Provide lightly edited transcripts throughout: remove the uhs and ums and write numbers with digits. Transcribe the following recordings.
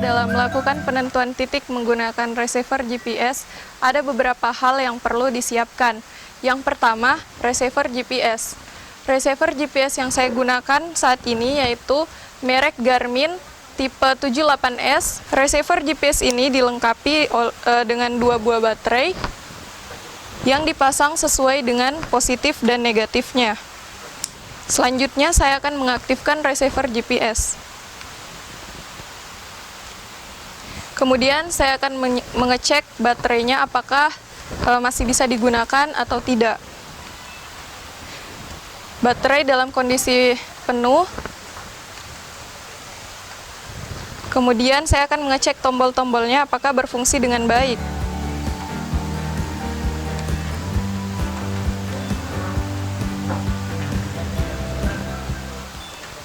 dalam melakukan penentuan titik menggunakan receiver GPS, ada beberapa hal yang perlu disiapkan. Yang pertama, receiver GPS. Receiver GPS yang saya gunakan saat ini yaitu merek Garmin tipe 78S. Receiver GPS ini dilengkapi dengan 2 buah baterai yang dipasang sesuai dengan positif dan negatifnya. Selanjutnya, saya akan mengaktifkan receiver GPS. Kemudian saya akan mengecek baterainya apakah masih bisa digunakan atau tidak. Baterai dalam kondisi penuh. Kemudian saya akan mengecek tombol-tombolnya apakah berfungsi dengan baik.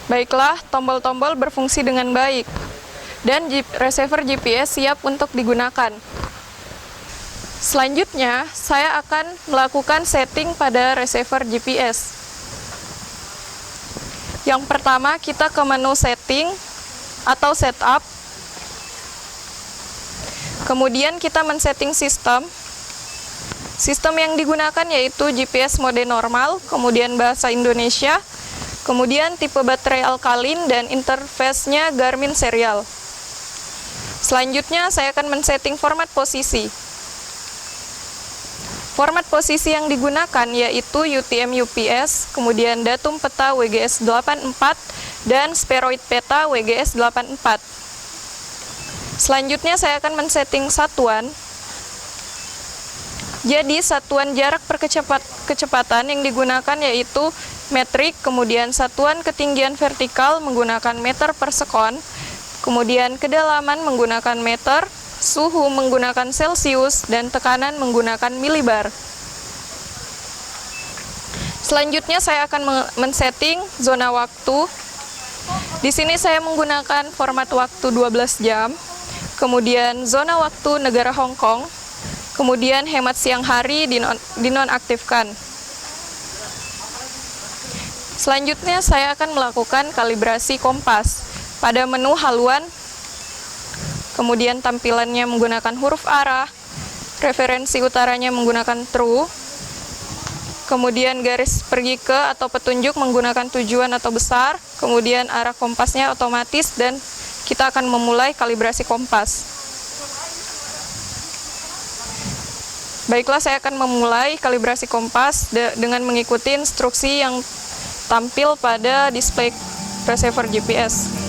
Baiklah, tombol-tombol berfungsi dengan baik. Dan receiver GPS siap untuk digunakan. Selanjutnya, saya akan melakukan setting pada receiver GPS. Yang pertama, kita ke menu setting atau setup. Kemudian kita men-setting sistem. Sistem yang digunakan yaitu GPS mode normal, kemudian bahasa Indonesia, kemudian tipe baterai alkalin dan interface-nya Garmin serial. Selanjutnya, saya akan men-setting format posisi. Format posisi yang digunakan yaitu UTM UPS, kemudian datum peta WGS 84, dan spheroid peta WGS 84. Selanjutnya, saya akan men-setting satuan. Jadi, satuan jarak kecepatan yang digunakan yaitu metrik, kemudian satuan ketinggian vertikal menggunakan meter per sekon, kemudian kedalaman menggunakan meter, suhu menggunakan Celcius, dan tekanan menggunakan milibar. Selanjutnya saya akan men-setting zona waktu. Di sini saya menggunakan format waktu 12 jam, kemudian zona waktu negara Hong Kong, kemudian hemat siang hari dinonaktifkan. Selanjutnya saya akan melakukan kalibrasi kompas. Pada menu haluan, kemudian tampilannya menggunakan huruf arah, referensi utaranya menggunakan true, kemudian garis pergi ke atau petunjuk menggunakan tujuan atau besar, kemudian arah kompasnya otomatis, dan kita akan memulai kalibrasi kompas. Baiklah, saya akan memulai kalibrasi kompas dengan mengikuti instruksi yang tampil pada display receiver GPS.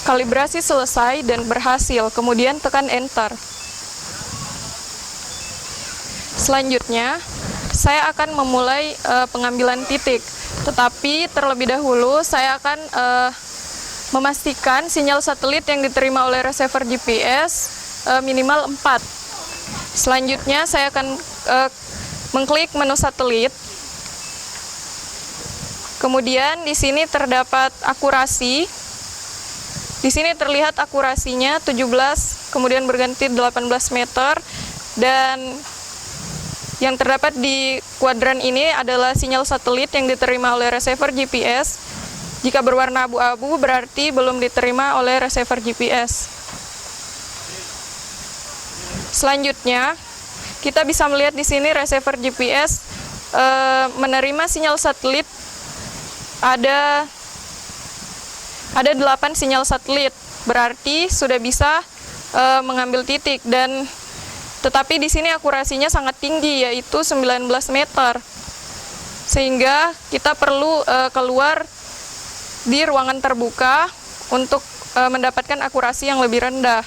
Kalibrasi selesai dan berhasil, kemudian tekan enter. Selanjutnya, saya akan memulai pengambilan titik. Tetapi terlebih dahulu saya akan memastikan sinyal satelit yang diterima oleh receiver GPS minimal 4. Selanjutnya saya akan mengklik menu satelit. Kemudian di sini terdapat akurasi. Di sini terlihat akurasinya 17, kemudian berganti 18 meter, dan yang terdapat di kuadran ini adalah sinyal satelit yang diterima oleh receiver GPS. Jika berwarna abu-abu berarti belum diterima oleh receiver GPS. Selanjutnya, kita bisa melihat di sini receiver GPS menerima sinyal satelit ada 8 sinyal satelit, berarti sudah bisa mengambil titik, dan tetapi di sini akurasinya sangat tinggi yaitu 19 meter. Sehingga kita perlu keluar di ruangan terbuka untuk mendapatkan akurasi yang lebih rendah.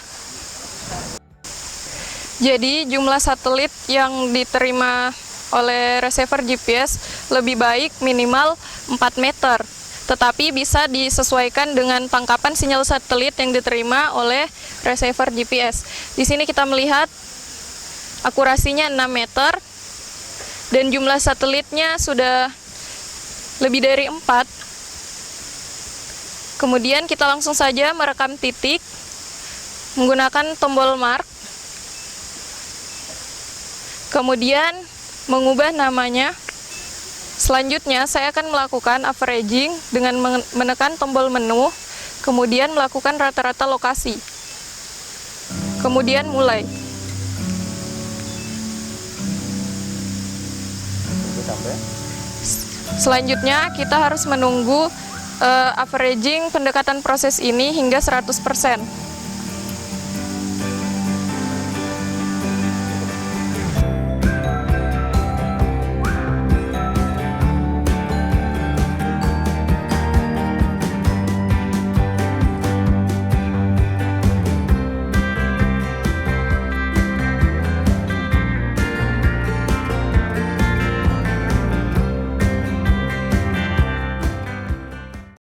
Jadi jumlah satelit yang diterima oleh receiver GPS lebih baik minimal 4 meter. tetapi bisa disesuaikan dengan tangkapan sinyal satelit yang diterima oleh receiver GPS. Di sini kita melihat akurasinya 6 meter dan jumlah satelitnya sudah lebih dari 4. Kemudian kita langsung saja merekam titik menggunakan tombol mark. Kemudian mengubah namanya. Selanjutnya saya akan melakukan averaging dengan menekan tombol menu, kemudian melakukan rata-rata lokasi. Kemudian mulai. Selanjutnya kita harus menunggu averaging pendekatan proses ini hingga 100%.